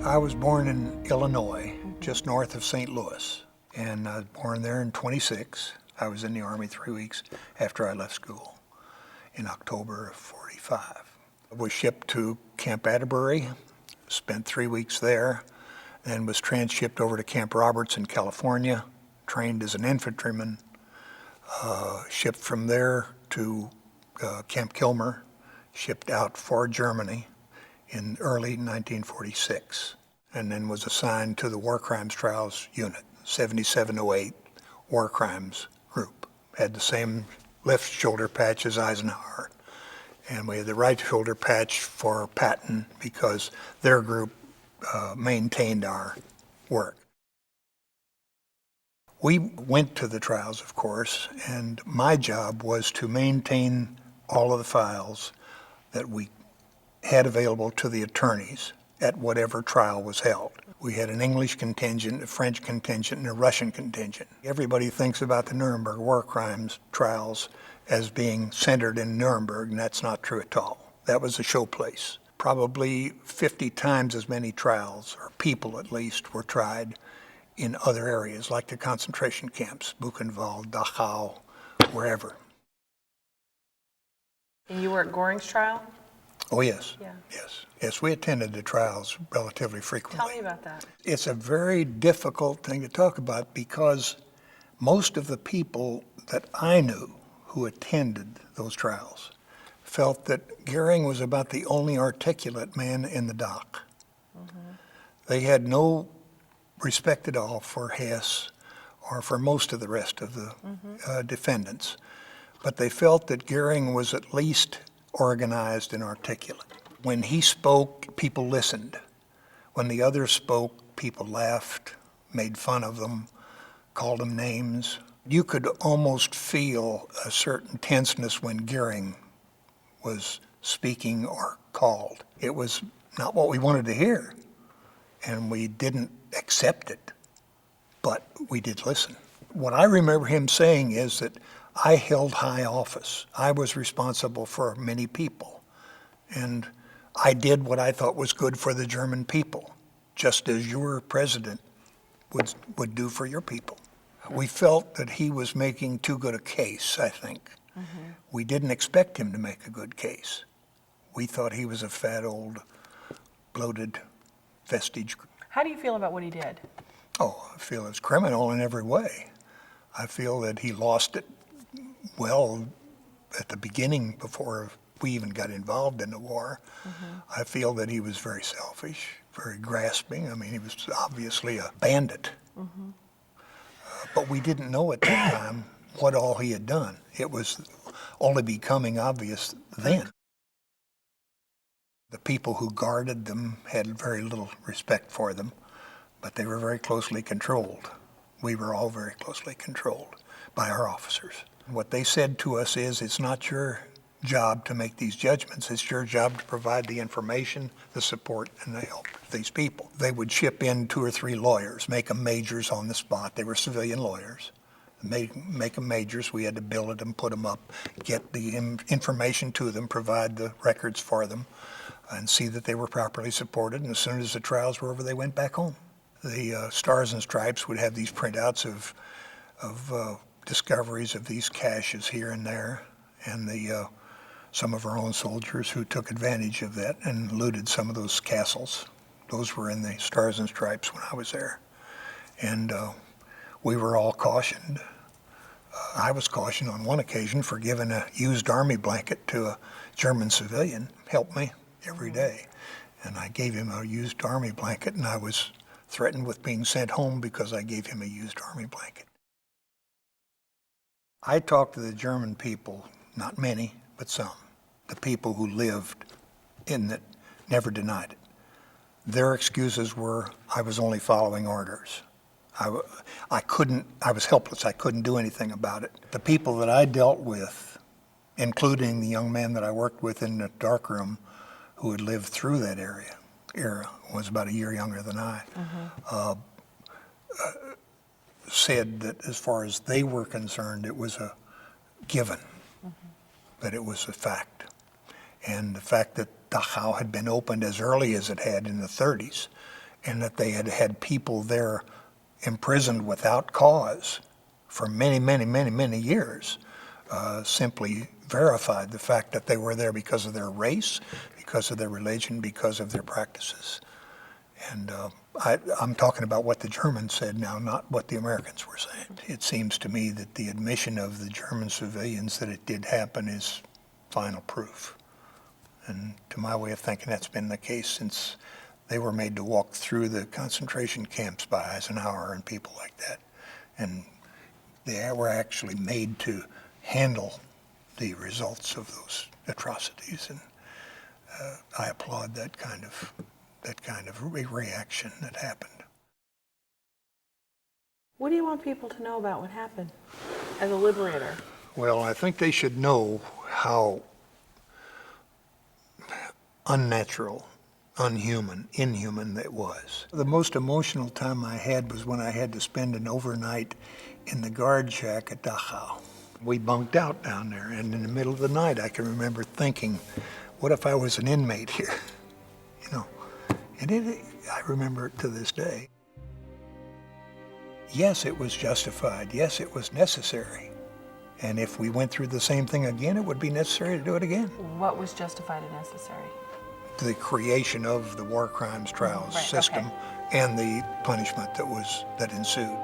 I was born in Illinois, just north of St. Louis, and I was born there in 26. I was in the Army 3 weeks after I left school in October of 45. I was shipped to Camp Atterbury, spent 3 weeks there, then was transshipped over to Camp Roberts in California, trained as an infantryman, shipped from there to Camp Kilmer, shipped out for Germany in early 1946, and then was assigned to the War Crimes Trials Unit, 7708 War Crimes Group. Had the same left shoulder patch as Eisenhower, and we had the right shoulder patch for Patton because their group maintained our work. We went to the trials, of course, and my job was to maintain all of the files that we had available to the attorneys at whatever trial was held. We had an English contingent, a French contingent, and a Russian contingent. Everybody thinks about the Nuremberg war crimes trials as being centered in Nuremberg, and that's not true at all. That was a showplace. Probably 50 times as many trials, or people at least, were tried in other areas, like the concentration camps, Buchenwald, Dachau, wherever. And you were at Goring's trial? Oh, yes. Yeah. Yes, we attended the trials relatively frequently. Tell me about that. It's a very difficult thing to talk about because most of the people that I knew who attended those trials felt that Goering was about the only articulate man in the dock. Mm-hmm. They had no respect at all for Hess or for most of the rest of the defendants, but they felt that Goering was at least organized and articulate. When he spoke, people listened. When the others spoke, people laughed, made fun of them, called them names. You could almost feel a certain tenseness when Goering was speaking or called. It was not what we wanted to hear, and we didn't accept it, but we did listen. What I remember him saying is that I held high office. I was responsible for many people, and I did what I thought was good for the German people, just as your president would do for your people. We felt that he was making too good a case, I think. Mm-hmm. We didn't expect him to make a good case. We thought he was a fat, old, bloated vestige. How do you feel about what he did? Oh, I feel it's criminal in every way. I feel that he lost it well at the beginning before we even got involved in the war. Mm-hmm. I feel that he was very selfish, very grasping. I mean, he was obviously a bandit. Mm-hmm. But we didn't know at that time what all he had done. It was only becoming obvious then. The people who guarded them had very little respect for them, but they were very closely controlled. We were all very closely controlled by our officers. What they said to us is, it's not your job to make these judgments, it's your job to provide the information, the support, and the help to these people. They would ship in 2 or 3 lawyers, make them majors on the spot. They were civilian lawyers. Make them majors. We had to billet them, put them up, get the information to them, provide the records for them, and see that they were properly supported. And as soon as the trials were over, they went back home. The Stars and Stripes would have these printouts of discoveries of these caches here and there, and some of our own soldiers who took advantage of that and looted some of those castles. Those were in the Stars and Stripes when I was there. And we were all cautioned. I was cautioned on one occasion for giving a used army blanket to a German civilian, helped me every day. And I gave him a used army blanket, and I was threatened with being sent home because I gave him a used army blanket. I talked to the German people, not many, but some, the people who lived in it, never denied it. Their excuses were, I was only following orders. I was helpless, I couldn't do anything about it. The people that I dealt with, including the young man that I worked with in the darkroom who had lived through that era, was about a year younger than I, said that as far as they were concerned, it was a given, that it was a fact. And the fact that Dachau had been opened as early as it had in the 30s, and that they had had people there imprisoned without cause for many, many, many, many years, simply verified the fact that they were there because of their race, because of their religion, because of their practices. And I'm talking about what the Germans said now, not what the Americans were saying. It seems to me that the admission of the German civilians that it did happen is final proof. And to my way of thinking, that's been the case since they were made to walk through the concentration camps by Eisenhower and people like that. And they were actually made to handle the results of those atrocities. And I applaud that kind of reaction that happened. What do you want people to know about what happened as a liberator? Well, I think they should know how unnatural, unhuman, inhuman it was. The most emotional time I had was when I had to spend an overnight in the guard shack at Dachau. We bunked out down there, and in the middle of the night I can remember thinking, what if I was an inmate here? You know, and I remember it to this day. Yes, it was justified. Yes, it was necessary. And if we went through the same thing again, it would be necessary to do it again. What was justified and necessary? The creation of the war crimes trials Right, system okay. and the punishment that ensued.